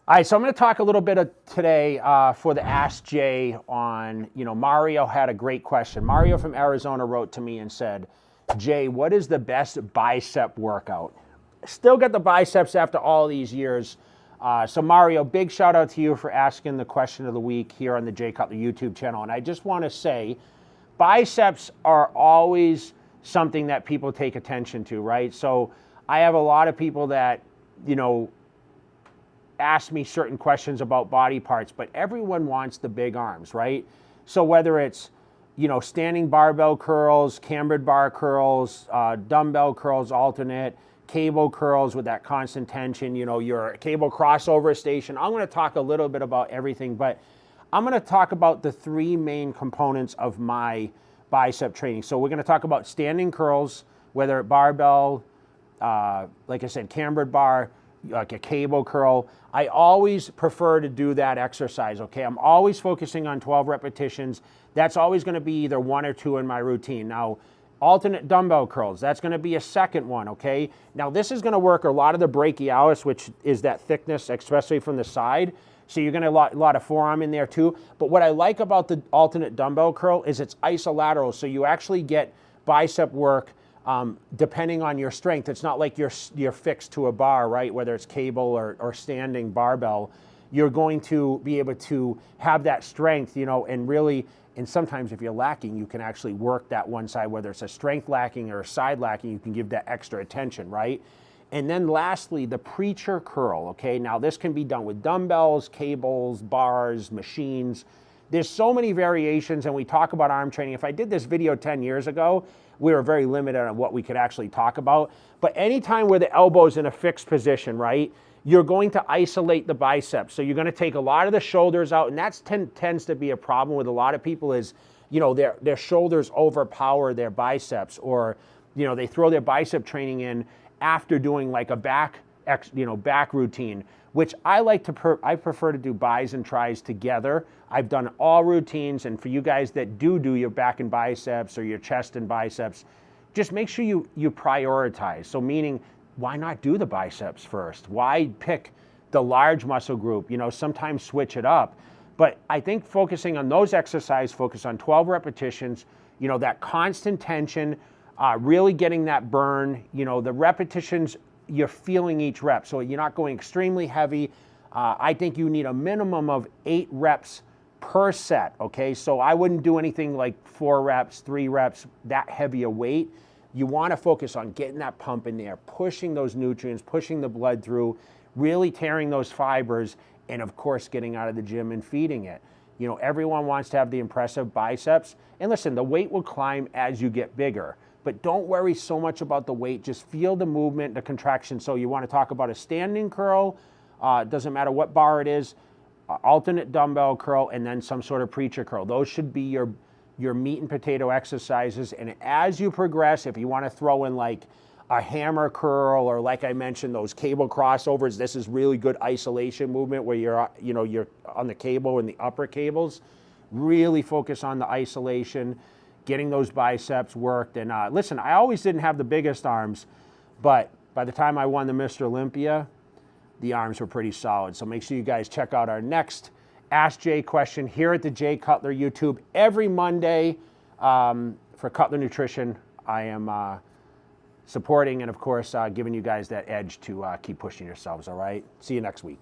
All right, so I'm going to talk a little bit today for the Ask Jay on, Mario had a great question. Mario from Arizona wrote to me and said, Jay, what is the best bicep workout? Still got the biceps after all these years. So Mario, big shout out to you for asking the question of the week here on the Jay Cutler YouTube channel. And I just want to say, biceps are always something that people take attention to, right? So I have a lot of people that, ask me certain questions about body parts, but everyone wants the big arms, right? So whether it's, standing barbell curls, cambered bar curls, dumbbell curls, alternate, cable curls with that constant tension, your cable crossover station. I'm going to talk a little bit about everything, but I'm going to talk about the three main components of my bicep training. So we're going to talk about standing curls, whether barbell, like I said, cambered bar, like a cable curl. I always prefer to do that exercise, okay? I'm always focusing on 12 repetitions. That's always going to be either one or two in my routine. Now, alternate dumbbell curls, that's going to be a second one, okay? Now, this is going to work a lot of the brachialis, which is that thickness, especially from the side. So you're going to a lot of forearm in there too. But what I like about the alternate dumbbell curl is it's isolateral. So you actually get bicep work depending on your strength. It's not like you're fixed to a bar, right? Whether it's cable or standing barbell, you're going to be able to have that strength, and really, and sometimes if you're lacking, you can actually work that one side, whether it's a strength lacking or a side lacking, you can give that extra attention, right? And then lastly, the preacher curl, okay? Now this can be done with dumbbells, cables, bars, machines. There's so many variations, and we talk about arm training. If I did this video 10 years ago, we were very limited on what we could actually talk about. But anytime where the elbow's in a fixed position, right, you're going to isolate the biceps. So you're going to take a lot of the shoulders out, and that tends to be a problem with a lot of people is, their shoulders overpower their biceps, or, they throw their bicep training in after doing like a back routine, which I I prefer to do bis and tris together. I've done all routines, and for you guys that do your back and biceps or your chest and biceps, just make sure you prioritize. So meaning, why not do the biceps first? Why pick the large muscle group? Sometimes switch it up. But I think focusing on those exercises, focus on 12 repetitions, that constant tension, really getting that burn, the repetitions, you're feeling each rep. So you're not going extremely heavy. I think you need a minimum of 8 reps per set, okay? So I wouldn't do anything like 4 reps, 3 reps, that heavy a weight. You want to focus on getting that pump in there, pushing those nutrients, pushing the blood through, really tearing those fibers, and of course getting out of the gym and feeding it. Everyone wants to have the impressive biceps. And listen, the weight will climb as you get bigger. But don't worry so much about the weight. Just feel the movement, the contraction. So you want to talk about a standing curl, doesn't matter what bar it is, alternate dumbbell curl, and then some sort of preacher curl. Those should be your meat and potato exercises. And as you progress, if you want to throw in like a hammer curl, or like I mentioned, those cable crossovers, this is really good isolation movement where you're on the cable and the upper cables. Really focus on the isolation, getting those biceps worked. And listen, I always didn't have the biggest arms, but by the time I won the Mr. Olympia, the arms were pretty solid. So make sure you guys check out our next Ask Jay question here at the Jay Cutler YouTube every Monday for Cutler Nutrition. I am supporting and, of course, giving you guys that edge to keep pushing yourselves, all right? See you next week.